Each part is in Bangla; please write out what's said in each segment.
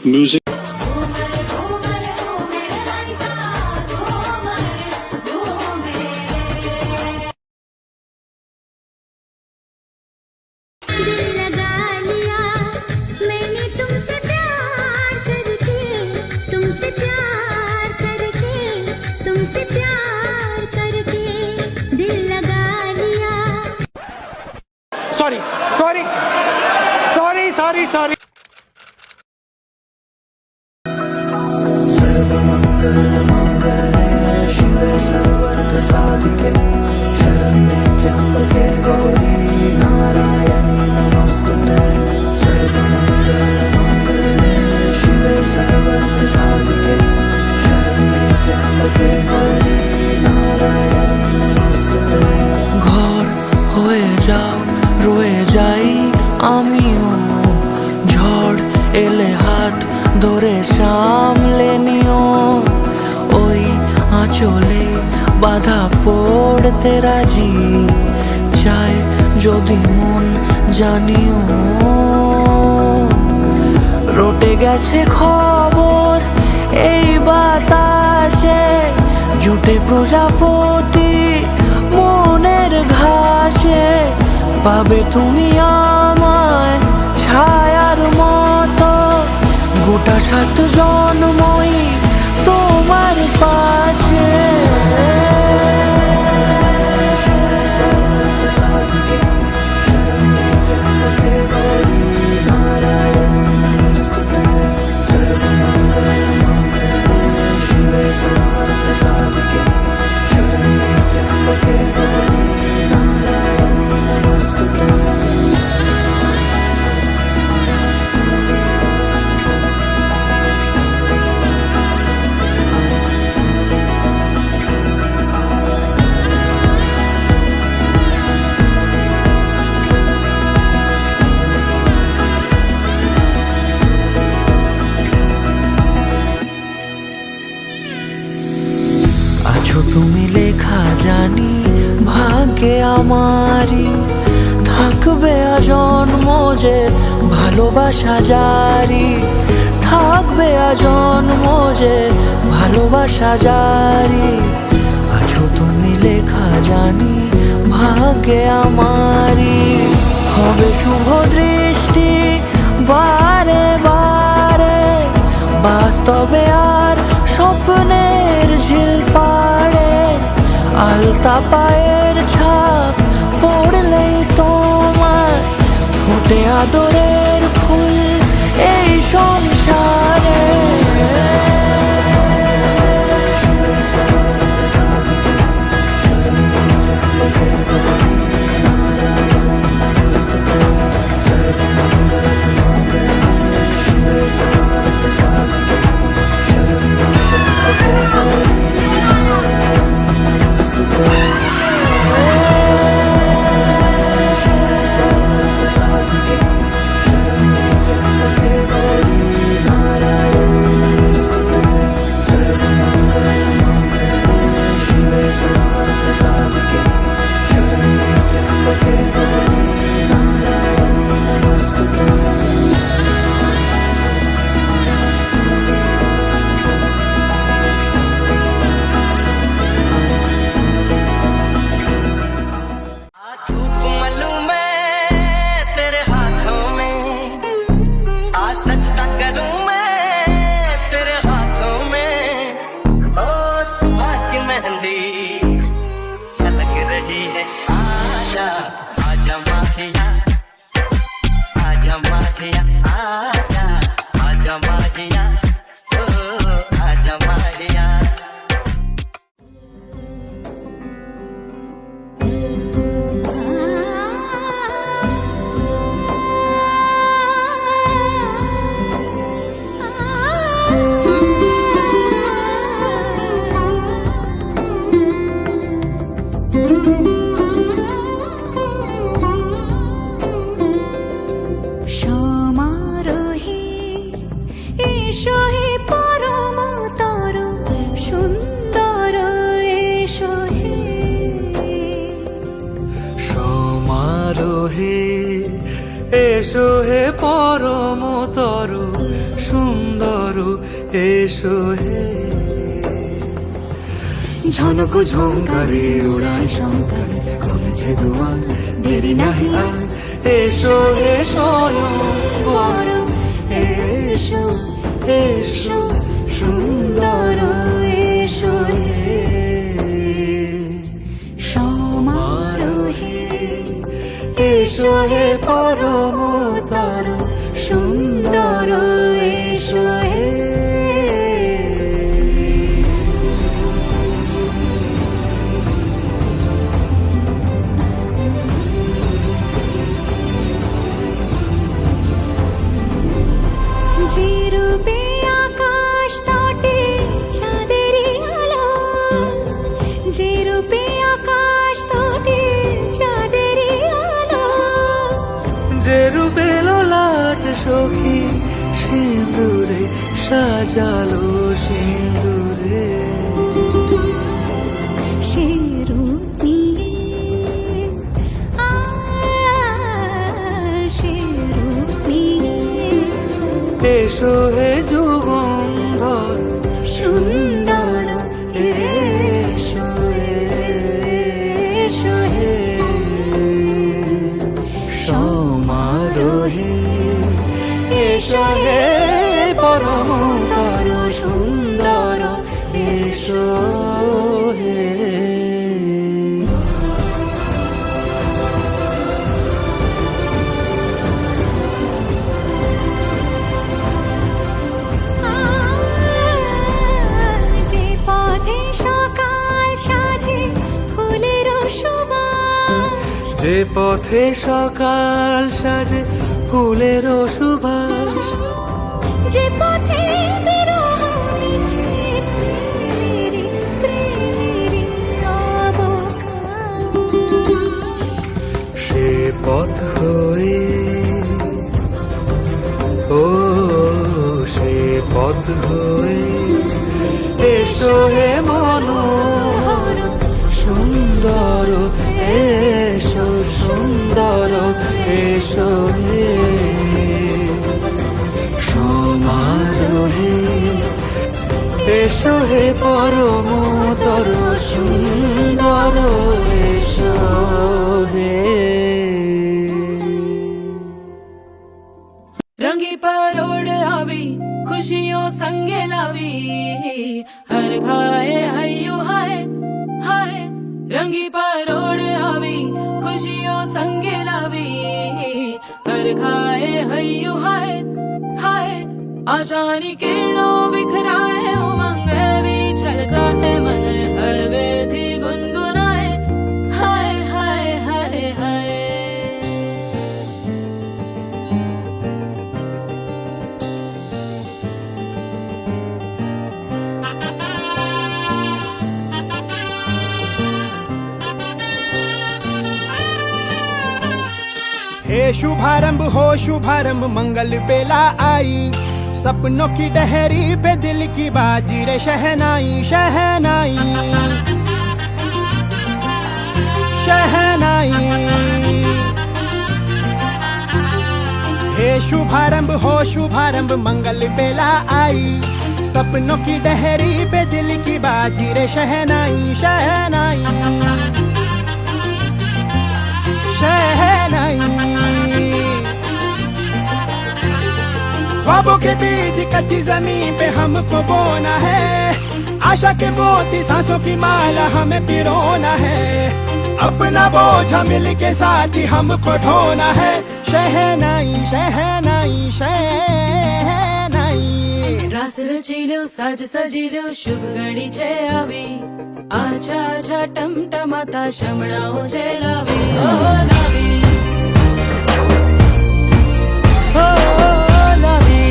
Music. Sorry. सर्वमङ्गलमाङ्गल्ये शिवे सर्वार्थसाधिके शरण्ये त्र्यम्बके गौरी नारायणी नमोस्तुते सर्वमङ्गलमाङ्गल्ये शिवे सर्वार्थसाधिके शरण्ये त्र्यम्बके गौरी नारायणी नमोस्तुते ঘর হয়ে যাও রয়ে যাই আমিও ঝড় এলে হাত ধরে সামলে নিও ওই আঁচলে বাধা পড়তে রাজি চায় যদি মন জানিও রটে গেছে খবর এই বাতাসে জুটে প্রজাপতি মনের ঘাসে পাবে তুমি আমায় ছায়ার মতো গোটা 7 জন্মই তোমার পাশে তুমি লেখা জানি ভাগ্যে আমারই থাকবে আজন্ম যে ভালোবাসা জারি থাকবে আজন্ম যে ভালোবাসা জারি আছো তুমি লেখা জানি ভাগ্যে আমারই হবে শুভ দৃষ্টি বারে বারে বাস্তবে আর স্বপ্নের ঝিল পাড়ে আলতা পায়ের ছাপ পড়লেই তোমার ফোটে আদরের ফুল এই সংসারে सजता करूं मैं तेरे हाथों में ओ सुबह की मेहंदी झलक रही है आजा आजा माहिया आजा माहिया आजा आजा माहिया ओ आजा माहिया এসো হে পরমতর সুন্দর এসো হে ঝনক ঝঙ্কারে উড়ায় শঙ্কারে কমেছে দুয়ার দেরি নাহি আর এসো এসো বড় এসো এসো সুন্দর এসো হে সমারোহে এসো হে পরমতর সুন্দর এসো হে যে রূপে আকাশ তটে চাঁদেরই আলো, যে রূপে আকাশ তটে চাঁদেরই আলো, যে রূপে ললাট সখী সিঁদুরে সাজালো সিঁদুরে সে রূপ নিয়ে সে রূপ নিয়ে এসো হে যুগন্ধর সুন্দর এসো এসো হে সমারোহে এসো হে পরমতর সুন্দর এসো হে যে পথে সকাল সাজে ফুলের সুবাস, যে পথে সকাল সাজে ফুলের সুবাস যে পথে বিরহ মিছে প্রেমেরই অবকাশ, সে পথ হয়ে ও সে পথ হয়ে এসো হে মনোহর সুন্দর এসো সুন্দর এসো হে সমারোহে এসো হে পরমতর সুন্দর এসো হে रंगी परोड़ आवी खुशियों संगे लावी हर खाए हयू हाय हाय रंगी परोड़ आवी खुशियों संगे लावी हर खाए हयू हाय हाय आशानी किरणों बिखराए उमंग भी छलकाए मन हड़वे थी गुनगुनाए हाय हाय हाय हाय हे शुभारंभ हो शुभारंभ मंगल बेला आई, सपनों की डहरी पे दिल की बाजी रे शहनाई शहनाई शहनाई। हे शुभारंभ हो शुभारंभ मंगल बेला आई, सपनों की डहरी पे दिल की बाजी रे शहनाई शहनाई शहनाई। ख्वाबों के बीच कच्ची जमीन पे हमको बोना है, आशा के मोती सांसों की माला हमें पिरोना है, अपना बोझा मिल के साथ ही हमको ढोना है। शहनाई शहनाई शहनाई। रास रचिलो साज सजिलो शुभ घड़ी छे आवी, आछा आछा टमटमाता शमणाओ छे लावी ओ लावी ओ लावी।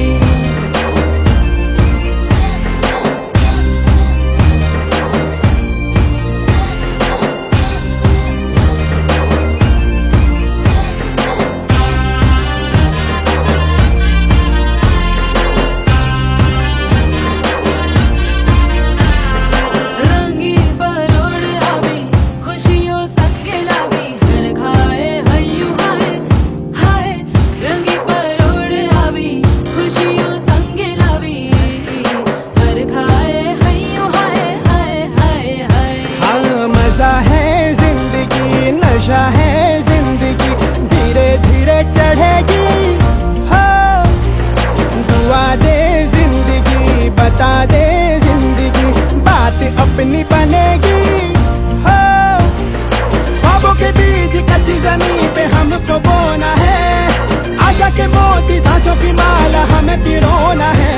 रंगी परोड़ आवी खुशियों संगे लावी हर खाए हयू हाय हाय रंगी परोड़ हमें पिरोना है,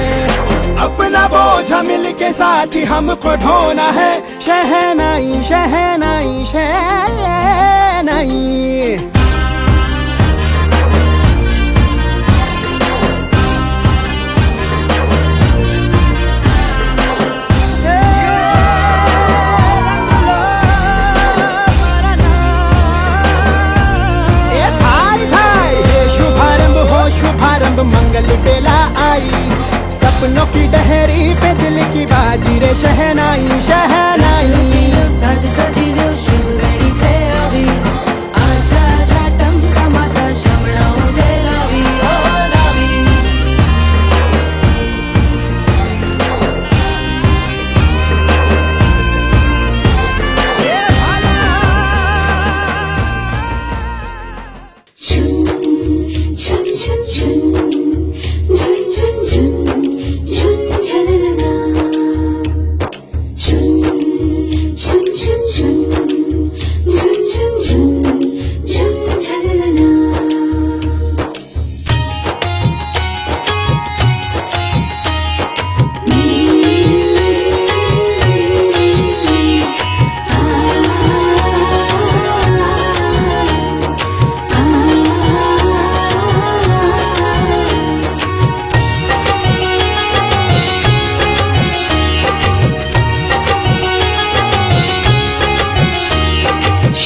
अपना बोझ मिल के साथ ही हमको ढोना है। शहनाई शहनाई शहनाई। शुभारंभ मंगल बेला आई, सपनों की डहरी पे दिल की बाजी रे शहनाई शहनाई। सजीलो साज सजीलो शुभ घड़ी છે આવી, આજા આજા ટમટમાતા શમણાઓ છે લાવી ઓ લાવી। 춘 춘 춘 춘 춘 춘 자나나나 춘 춘 춘 춘 자나나나।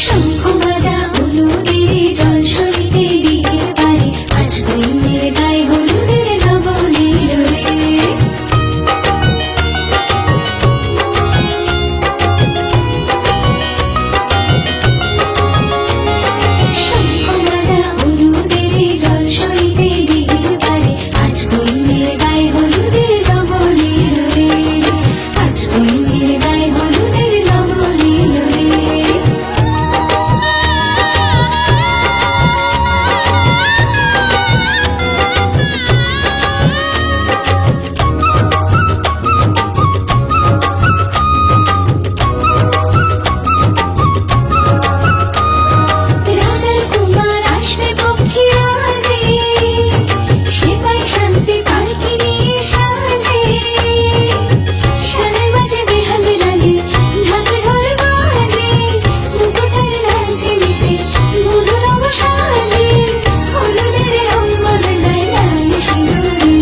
শঙ্খ বাজা হলুদের জল সরিতে ডিগের পারে, আজ বইনের গায়ে হলুদের লবণের রে। শঙ্খ বাজা হলুদের জল সরিতে ডিগের পারে, আজ বইনের গায়ে হলুদের লবণের রে। আজ বইনের গায়ে হলুদের লবণের রে। রাজার কুমার আসবে পক্ষী রাজে, সেপাই শান্তি পালকি নিয়ে সাজে। শানে বাজে বেহাল লাগে, ঢাক ঢোল বাজে, মুকুটের লাল ঝিলিতে মধু নব সাজে। হলুদের রং বদলায় লাল সিঁদুরে।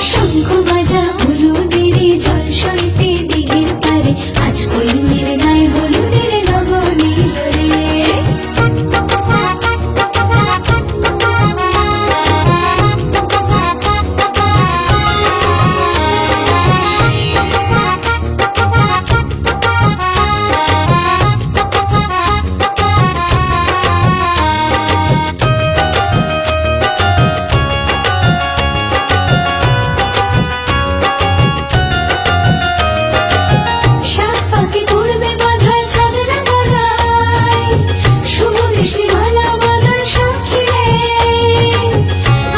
শঙ্খ বাজা হলুদের জল সইতে দিঘির পারে, আজ বইনের গায়ে হলুদের লবণের রে। সাত পাখি পড়বে বাঁধা ছাদনা গলায়, শুভ দৃষ্টি মালা বদল সাক্ষী রে।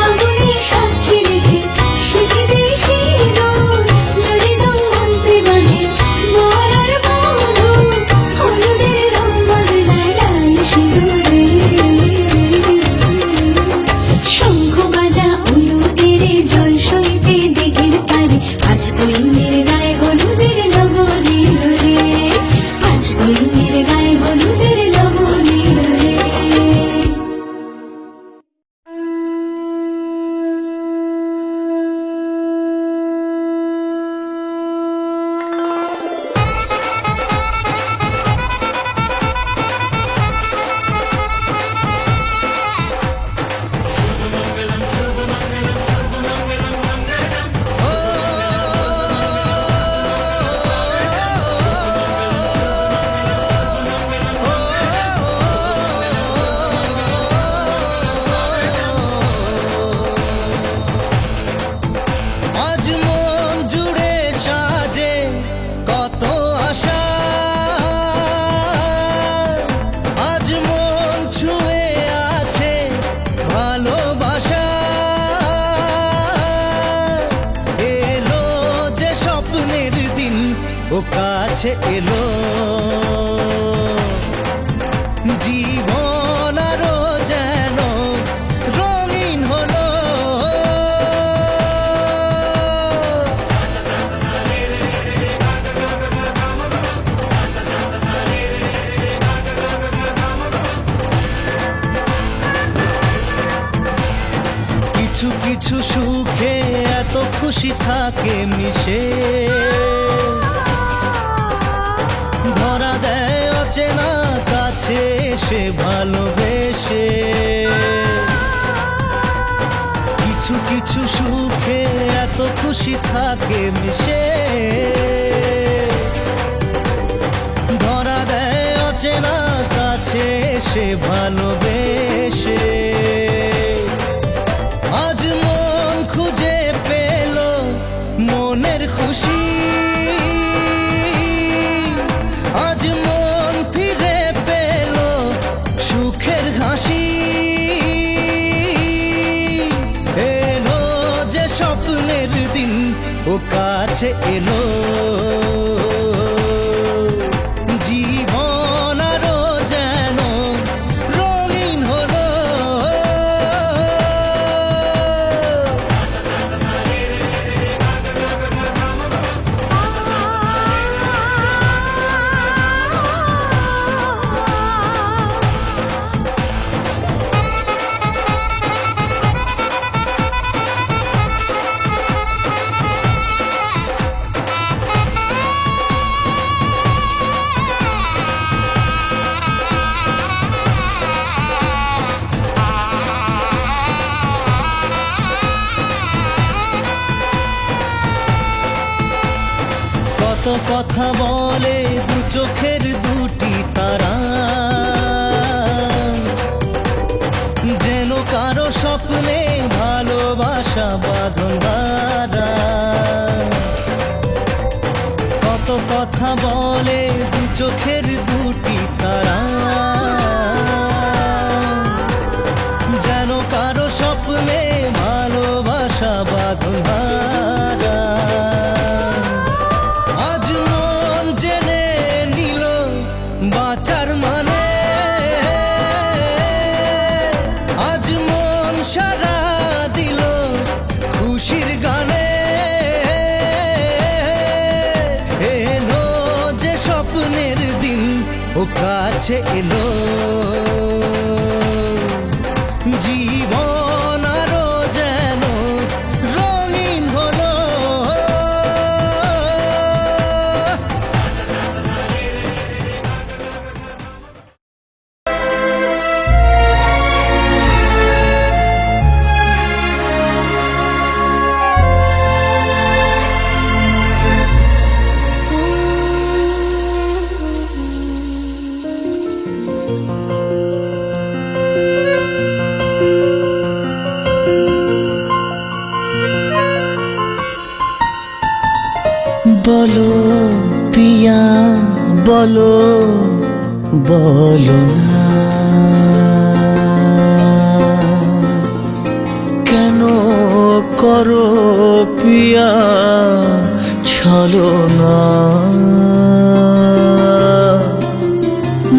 আগুনে সাক্ষী রেখে সেটি দেই সিঁদুর, যদি দম মন্ত্রে বাঁধে বর আর বধূ। হলুদের রং বদলায় লাল সিঁদুরে। শঙ্খ বাজা হলুদের জল সইতে দিঘির পারে, আজ বইনের গায়ে হলুদের লবণের রে। আজ বইনের গায়ে হলুদের লবণের রে। আজ মন জুড়ে সাজে কত আশা, আজ মন ছুঁয়ে আছে ভালোবাসা। এলো যে স্বপ্নের দিন ও কাছে এলো, জীবন আরো যেন রঙিন হলো। খুশি থাকে মিশে, ধরা দেয় অচেনা কাছে এসে ভালোবেসে। কিছু কিছু সুখে এত খুশি থাকে মিশে, ধরা দেয় অচেনা কাছে এসে ভালোবেসে। আজ মন খুঁজে পেল মনের খুশি, আজ মন ফিরে পেল সুখের হাসি। এলো যে স্বপ্নের দিন ও কাছে এলো, জীবন আরো যেন রঙিন হলো। কত কথা বলে দু চোখের দুটি তারা, যেন কারো স্বপ্নে ভালোবাসা বাঁধন হারা। কত কথা বলে দু চোখের দুটি তারা, যেন কারো স্বপ্নে ভালোবাসা বাঁধন হারা। আজ মন জেনে নিল বাঁচার মানে, আজ মন সারা দিল খুশির গানে। এলো যে স্বপ্নের দিন ও কাছে এলো, জীবন আরো যেন রঙিন হলো। বলো পিয়া বলো, বলো না কেন করো পিয়া ছলনা।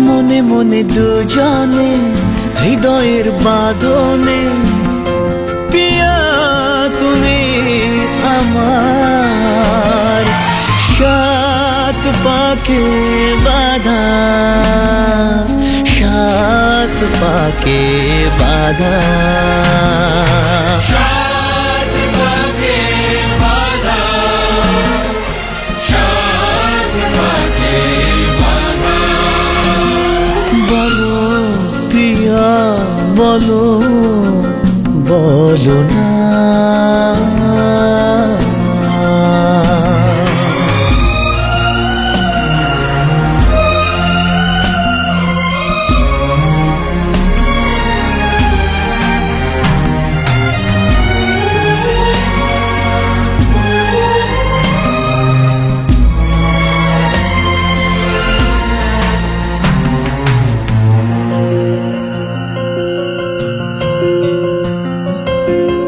মনে মনে দুজনে হৃদয়ের বাঁধনে, পিয়া তুমি আমার সাত পাকে বাঁধা, সাত পাকে বাঁধা, সাত পাকে বাঁধা, সাত পাকে বাঁধা। বলো পিয়া বলো, বলো না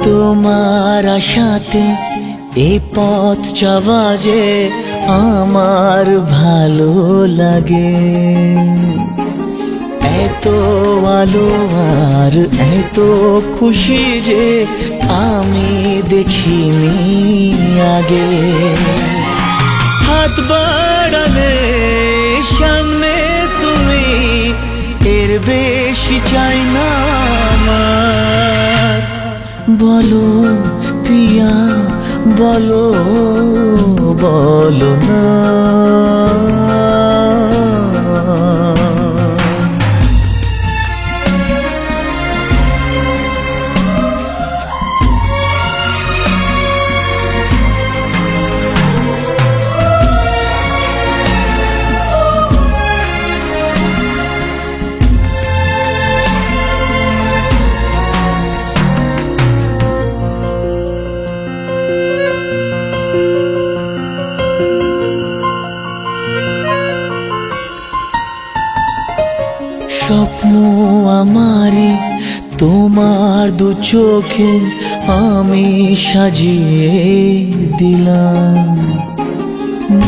তোমার আশাতে এই পথ চলা যে আমার ভালো লাগে। এত আলো আর এত খুশি যে আমি দেখিনি আগে। হাত বাড়ালে সামনে তুমি, এর বেশি চাই না আমার। বলো পিয়া বলো বলো না। স্বপ্ন আমারি তোমার দু চোখে আমি সাজিয়ে দিলাম,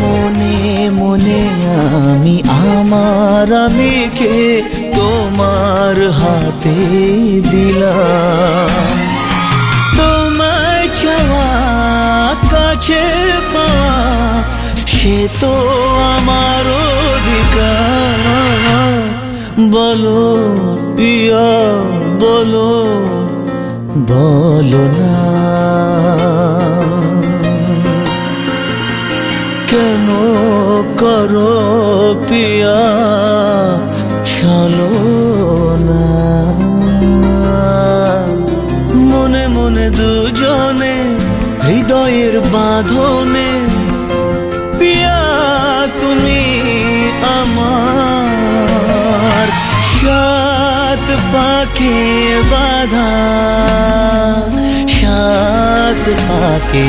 মনে মনে আমি আমার আমিকে তোমার হাতে দিলাম। তোমায় চাওয়া কাছে পাওয়া সে তো আমার অধিকার। বলো পিয়া বলো বলো না, কেন করো পিয়া চলো না। মনে মনে দুজনে হৃদয়ের বাঁধনে পিয়া তুমি আমার, সাত পাকে বাঁধা সাত পাকে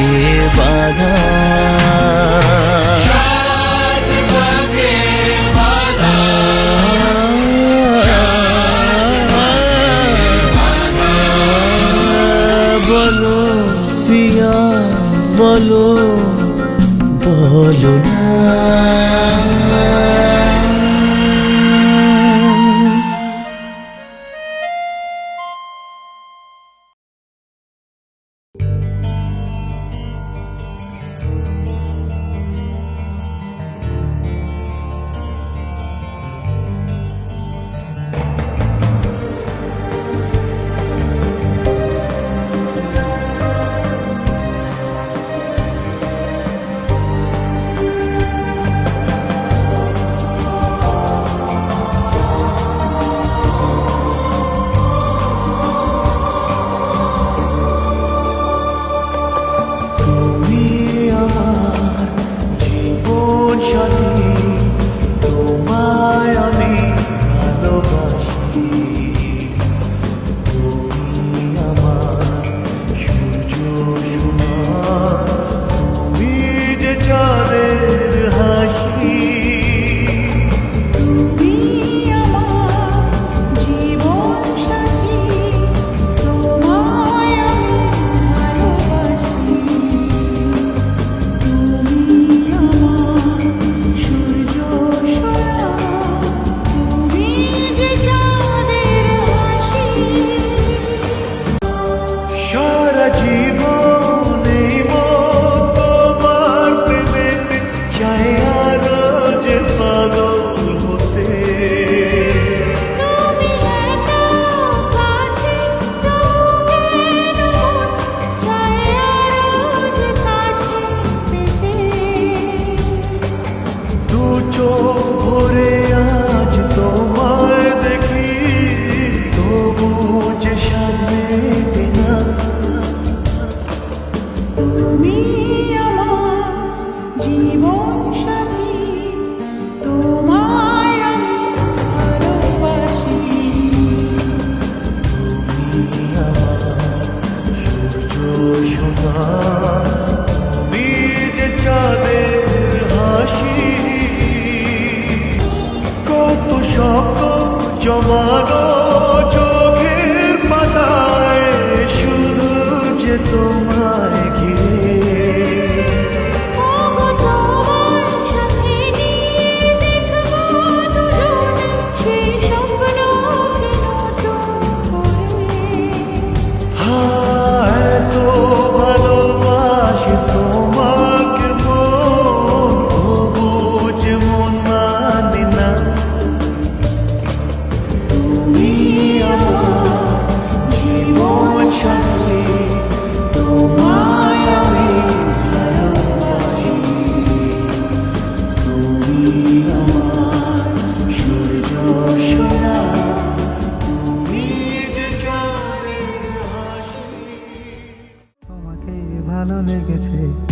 বাঁধা। বলো পিয়া বলো বলো না।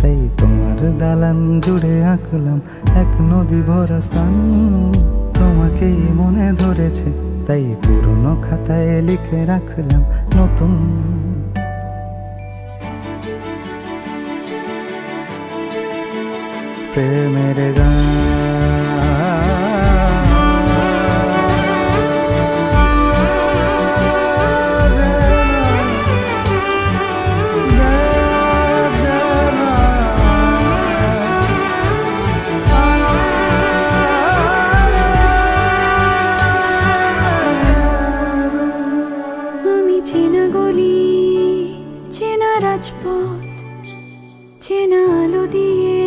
তাই তোমার দালান জুড়ে আঁকলাম এক নদী ভরা স্থান। তোমাকেই মনে ধরেছে তাই পুরনো খাতায় লিখে রাখলাম নতুন। প্রেমের গান আমি চেনা গলি, চেনা রাজপথ, চেনা আলো দিয়ে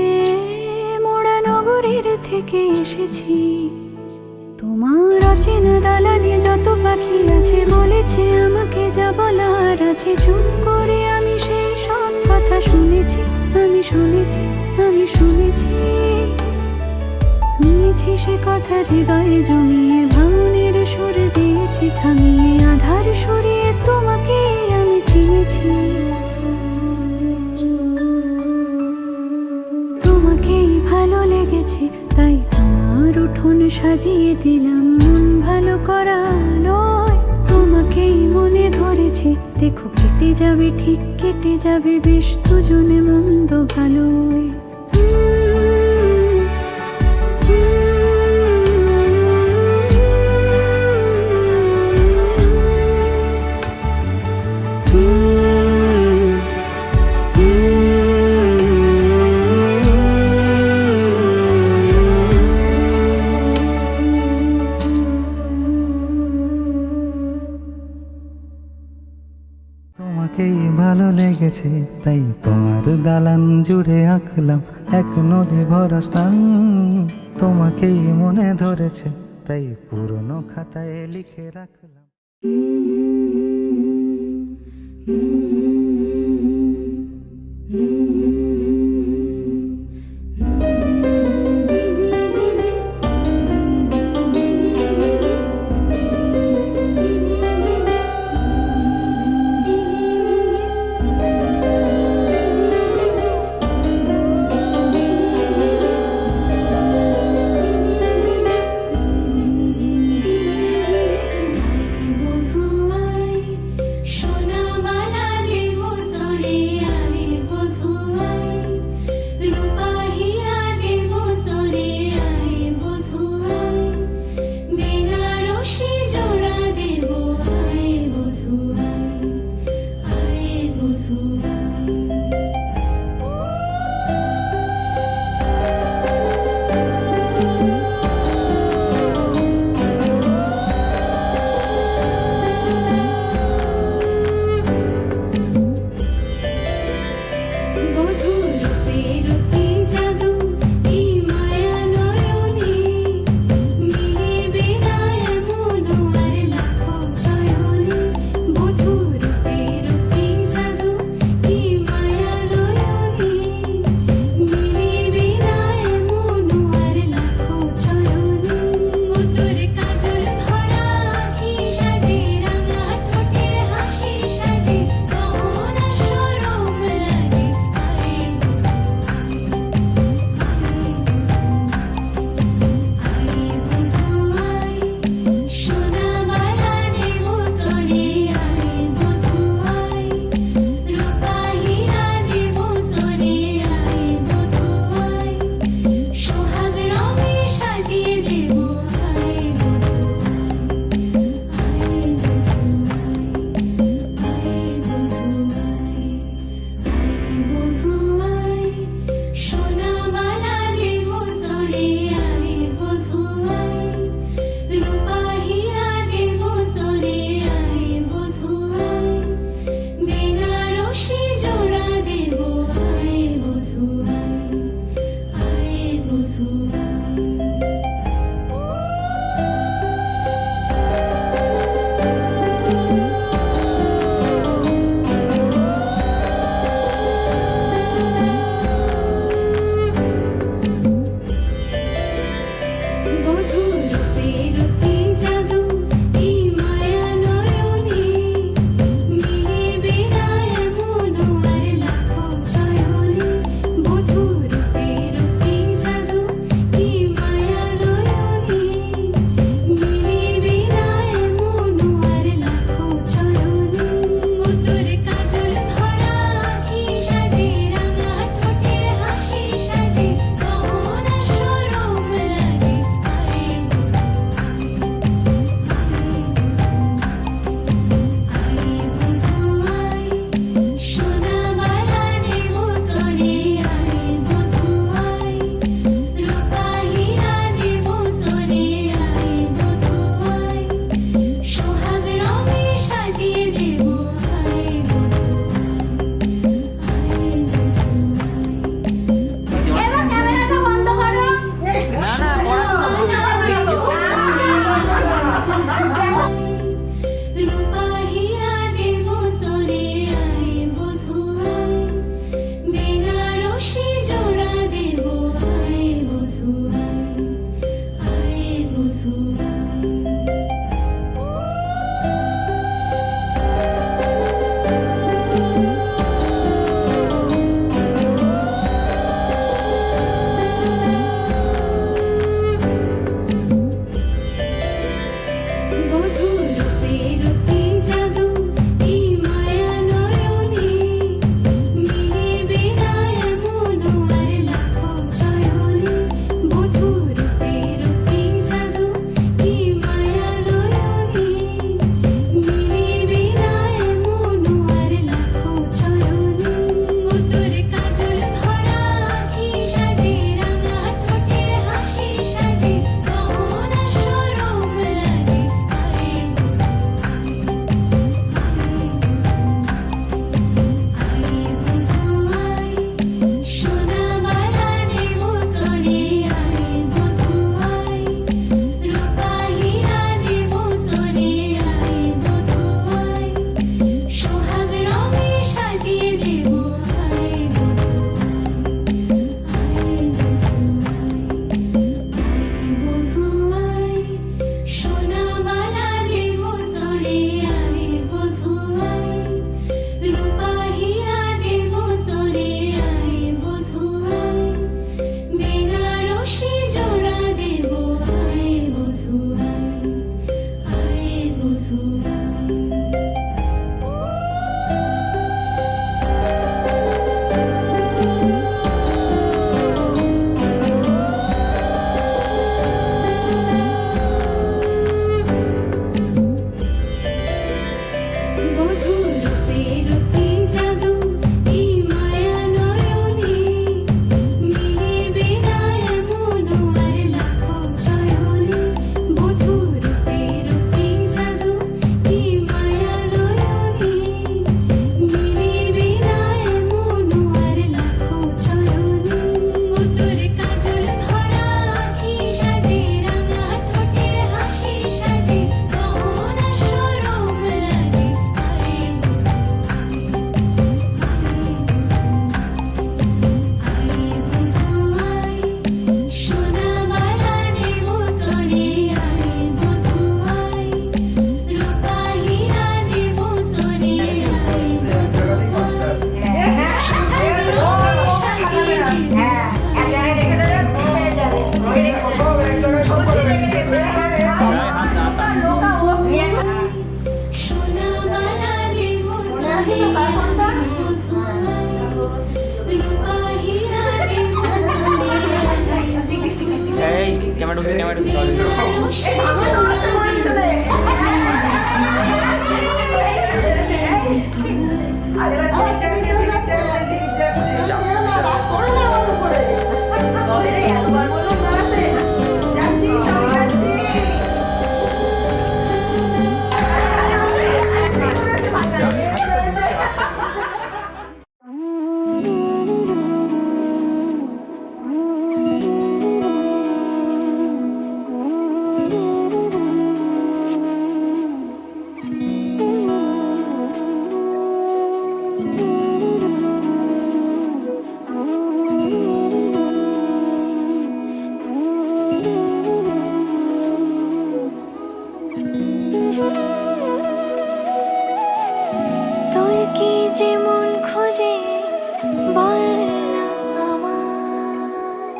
মোড়া নগরের থেকে এসেছি। তোমার অচেনা দালানে যত পাখি আছে বলেছে আমাকে যা বলার আছে। চুপ করে আমি সেই সব কথা শুনেছি, আমি শুনেছি, আমি শুনেছি। নিয়েছি সে কথা হৃদয়ে জমিয়ে, ভাঙনের সুর দিয়েছি থামিয়ে, আধার সরিয়ে তোমাকে আমি চিনেছি। তোমাকেই ভালো লেগেছে তাই তোমার উঠোন সাজিয়ে দিলাম মন ভালো করা আলোয়। তোমাকেই মনে ধরেছে দেখো কেটে যাবে, ঠিক কেটে যাবে বেশ দুজনে মন্দ ভালোই। তোমাকেই ভালো লেগেছে তাই তোমার দালান জুড়ে আঁকলাম এক নদী ভরা স্থান। তোমাকেই মনে ধরেছে তাই পুরনো খাতায় লিখে রাখলাম। বধুয়াই সোনা মালা দেব তোর কি যে মন খোঁজে বল না আমায়,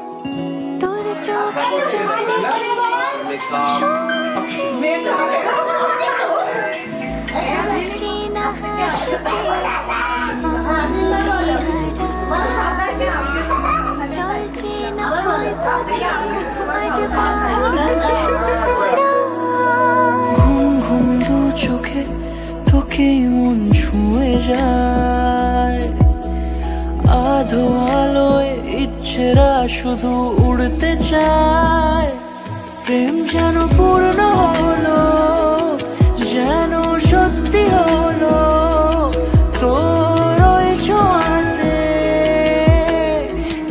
তোর চোখে চোখ রেখে সন্ধে তোর চেনা হাসিতে আমি হারা, চলছে না ওই পথে আজ ঘুম ঘুম দু চোখে তোকে মন ছুঁয়ে যায়, আধো আলোয় ইচ্ছেরা শুধু উড়তে চায়। প্রেম যেন পূর্ণ হলো, যেন সত্যি হলো তোর ওই ছোঁয়াতে,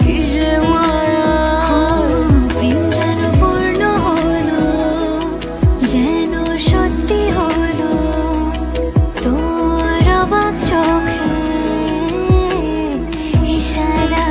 কি যে মায়া। প্রেম যেন পূর্ণ হলো, যেন সত্যি হলো তোর অবাক চোখে ইশারা।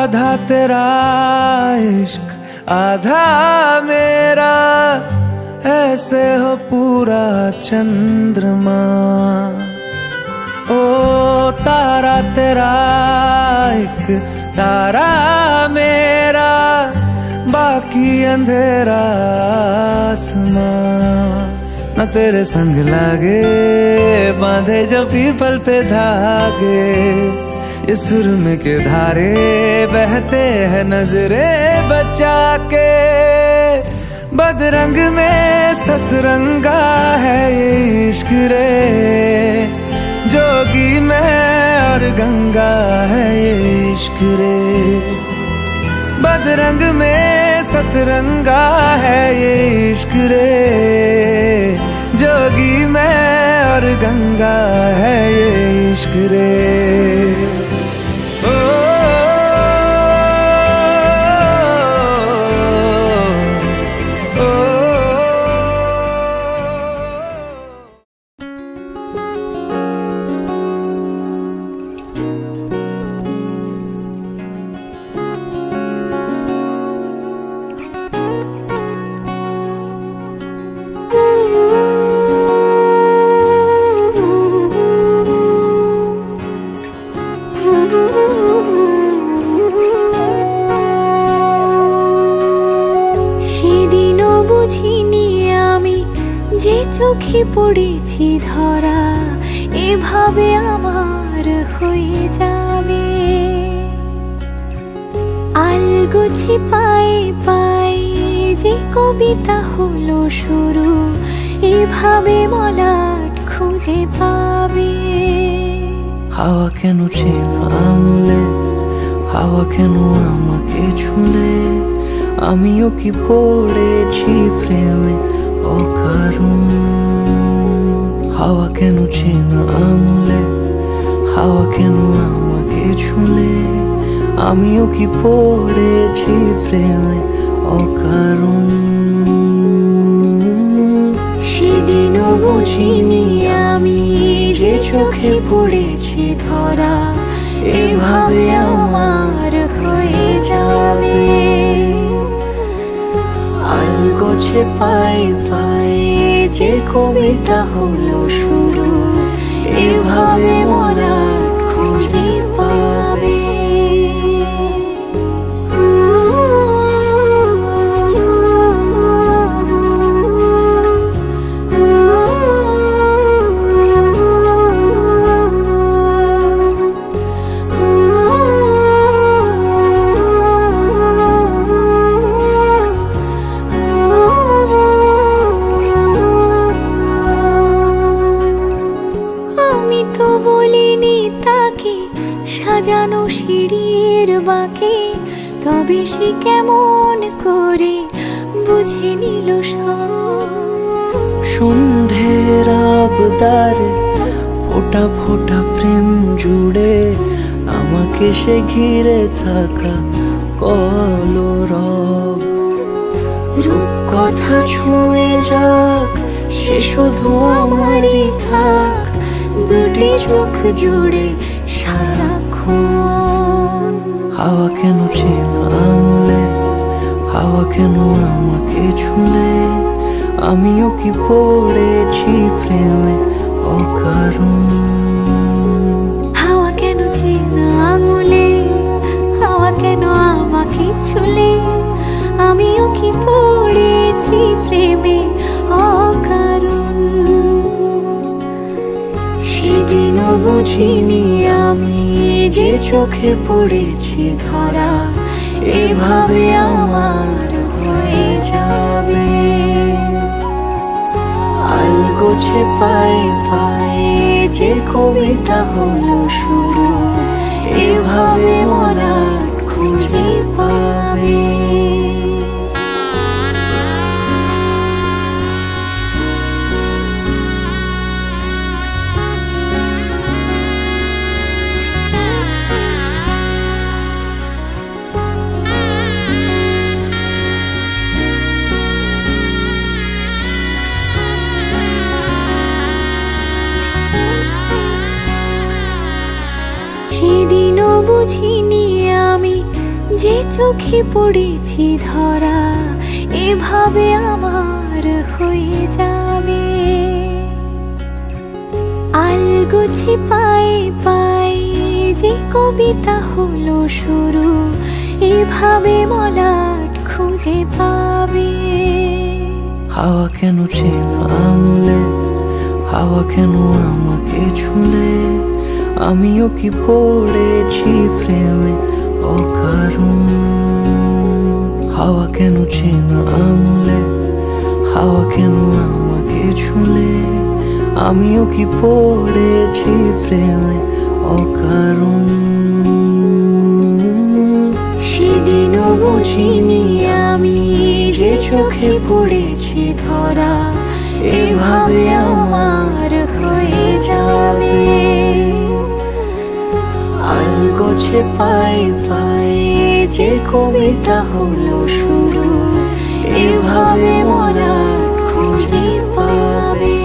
आधा तेरा इश्क आधा मेरा, ऐसे हो पूरा चंद्रमा। ओ तारा तेरा एक तारा मेरा, बाकी अंधेरा आसमां। न तेरे संग लागे बांधे जो पीपल पे धागे, ये सुरम के धारे बहते हैं नजरे बचा के। बदरंग में सतरंगा है ये इश्क रे, जोगी में और गंगा है ये इश्क रे। बदरंग में सतरंगा है ये इश्क रे, जोगी में और गंगा है ये इश्क रे। সেদিনও বুঝিনি আমি যে চোখে পড়েছি ধরা, এভাবে আমার হয়ে যাবে। আলগোছে পায়ে পায়ে যে কবিতা হলো শুরু, এভাবে মলাট খুঁজে পাবে। হাওয়া কেন চেনা আঙুলে, হাওয়া কেন আমাকে ছুলে, আমিও কি পড়েছি প্রেমে অকারণ। হাওয়া কেন চেনা আঙুলে, হাওয়া কেন আমাকে ছুলে, আমিও কি পড়েছি প্রেমে অকারণ। সেদিনও বুঝিনি আমি যে চোখে পড়েছি ধরা, এভাবে আমার হয়ে যাবে। আলগোছে পায়ে পায়ে যে কবিতা হলো শুরু, এভাবে মলাট খুঁজে পাবে। আমি তো বলিনি তাকে সাজানো সিঁড়ির বাঁকে, তবে সে কেমন করে বুঝে নিল সব। সন্ধ্যের আবদারে ফোটা ফোটা প্রেম জুড়ে আমাকে সে ঘিরে থাকা কলরব। রূপকথা ছুঁয়ে যাক সে শুধু আমারই থাক, দুটি চোখ জুড়ে সারাক্ষণ। হাওয়া কেন চেনা আঙুলে, হাওয়া কেন আমাকে ছুলে, আমিও কি পড়েছি প্রেমে অকারণ। হাওয়া কেন চেনা আঙুলে, হাওয়া কেন আমাকে ছুলে, আমিও কি পড়েছি প্রেমে অকারণ। সেদিনও বুঝিনি আমি যে চোখে পড়েছি ধরা, এভাবে আমার হয়ে যাবে। আলগোছে পায়ে পায়ে যে কবিতা হলো শুরু, এভাবে মলাট খুঁজে পাবে। সেদিনও বুঝিনি আমি যে চোখে পড়েছি ধরা, এভাবে আমার হয়ে যাবে। আলগোছে পায়ে পায়ে যে কবিতা হলো শুরু, এভাবে মলাট খুঁজে পাবে। হাওয়া কেন চেনা আঙুলে, হাওয়া কেন আমাকে ছুলে, আমিও কি পড়েছি প্রেমে অকারণ। হাওয়া কেন চেনা আঙুলে, হাওয়া কেন আমাকে ছুলে, আমিও কি পড়েছি প্রেমে অকারণ। সেদিনও বুঝিনি আমি যে চোখে পড়েছি ধরা, এভাবে আমার হয়ে যাবে। আলগোছে পায়ে পায়ে যে কবিতা হলো শুরু, এভাবে মলাট খুঁজে পাবে।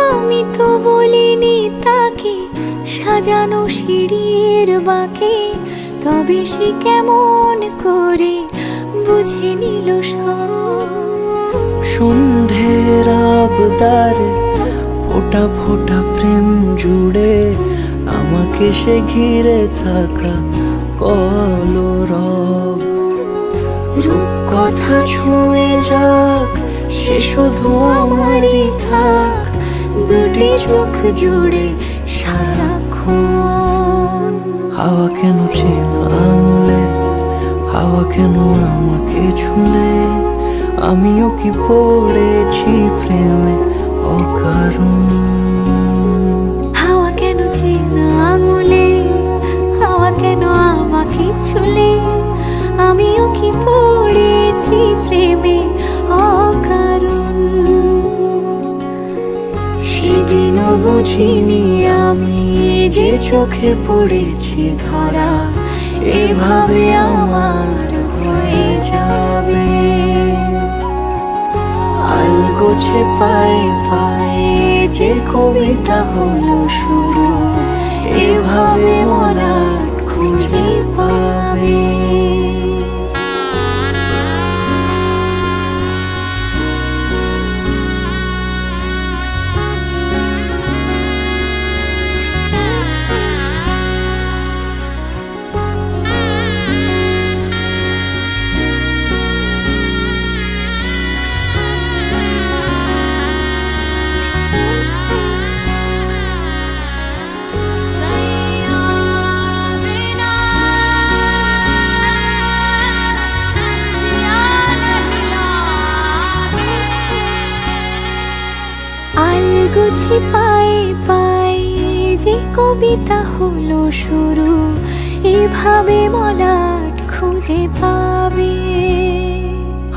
আমি তো বলিনি তাকে সাজানো সিঁড়ির বাঁকে, তবে সে কেমন করে বুঝে নিল সব। সন্ধ্যের আবদারে ফোটা ফোটা প্রেম জুড়ে আমাকে সে ঘিরে থাকা কলরব। রূপকথা ছুঁয়ে যাক সে শুধু আমারই থাক, দুটি চোখ জুড়ে সারাক্ষণ। হাওয়া কেন চেনা আঙুলে, হাওয়া কেন আমাকে ছুলে, আমিও কি পড়েছি প্রেমে অকারণ। হাওয়া কেন চেনা আঙুলে, হাওয়া কেন আমাকে ছুলে, আমিও কি পড়ে বুঝিনি আমি যে চোখে পড়েছি ধরা এভাবে আমার হয়ে যাবে। আলগোছে পায়ে পায়ে যে কবিতা হলো শুরু এভাবে মলাট খুঁজে পাবে। আলগোছে পায়ে পায়ে যে কবিতা হলো শুরু এভাবে মলাট খুঁজে পাবে।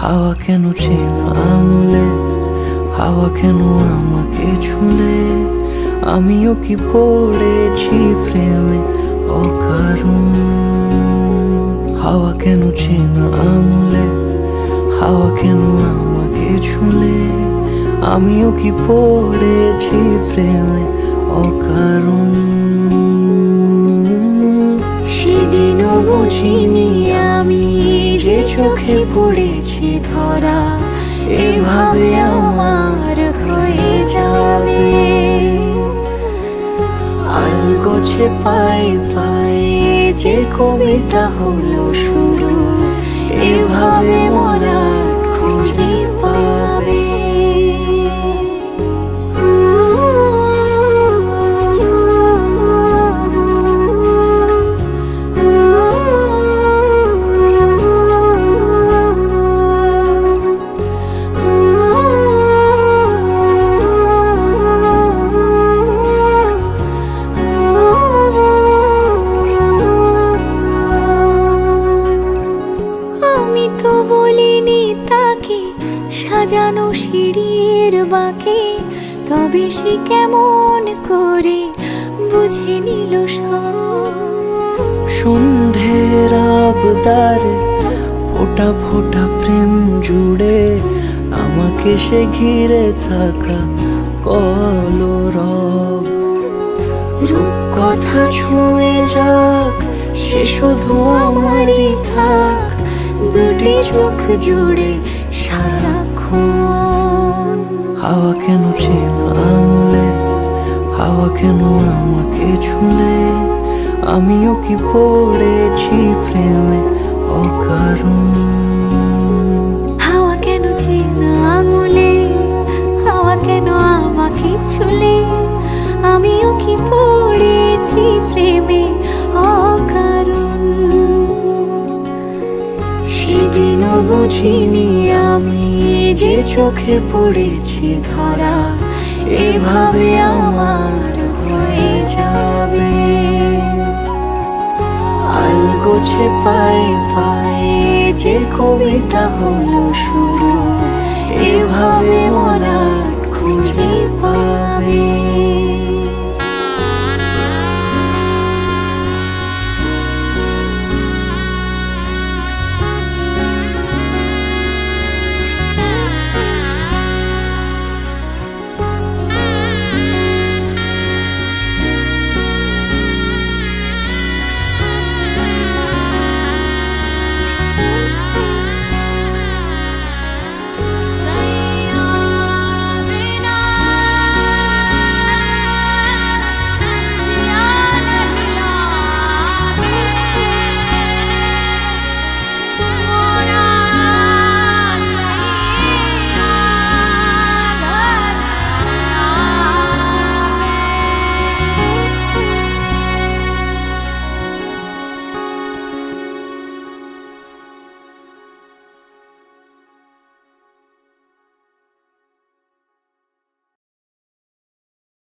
হাওয়া কেন চেনা আঙুলে, হাওয়া কেন আমাকে ছুলে, আমিও কি পড়েছি প্রেমে অকারণ। হাওয়া কেন চেনা আঙুলে, হাওয়া কেন আমাকে ছুলে, আমিও কি পড়েছি প্রেমে অকারণ। সেদিনও বুঝিনি আমি যে চোখে পড়েছি ধরা এভাবে আমার হয়ে যাবে। আলগোছে পায়ে পায়ে যে কবিতা হলো শুরু এভাবে মলাট খুঁজে পাবে। সাজানো সিঁড়ির বাঁকে তবে সে কেমন করে বুঝে নিল সব। সন্ধ্যের আবদারে ফোটা ফোটা প্রেম জুড়ে আমাকে সে ঘিরে থাকা কলরব। রূপকথা ছুঁয়ে যাক সে শুধু আমারই থাক, দুটি চোখ জুড়ে সারাক্ষণ। হাওয়া কেন চেনা আঙুলে, হাওয়া কেন আমাকে ছুলে, আমিও কি পড়েছি প্রেমে অকারণ। হাওয়া কেন চেনা আঙুলে, হাওয়া কেন আমাকে ছুলে, আমিও কি পড়েছি প্রেমে অকারণ। সেদিনও বুঝিনি আমি যে চোখে পড়েছি ধরা এভাবে আমার হয়ে যাবে। আলগোছে পায়ে পায়ে যে কবিতা হলো শুরু এভাবে মলাট খুঁজে পাবে।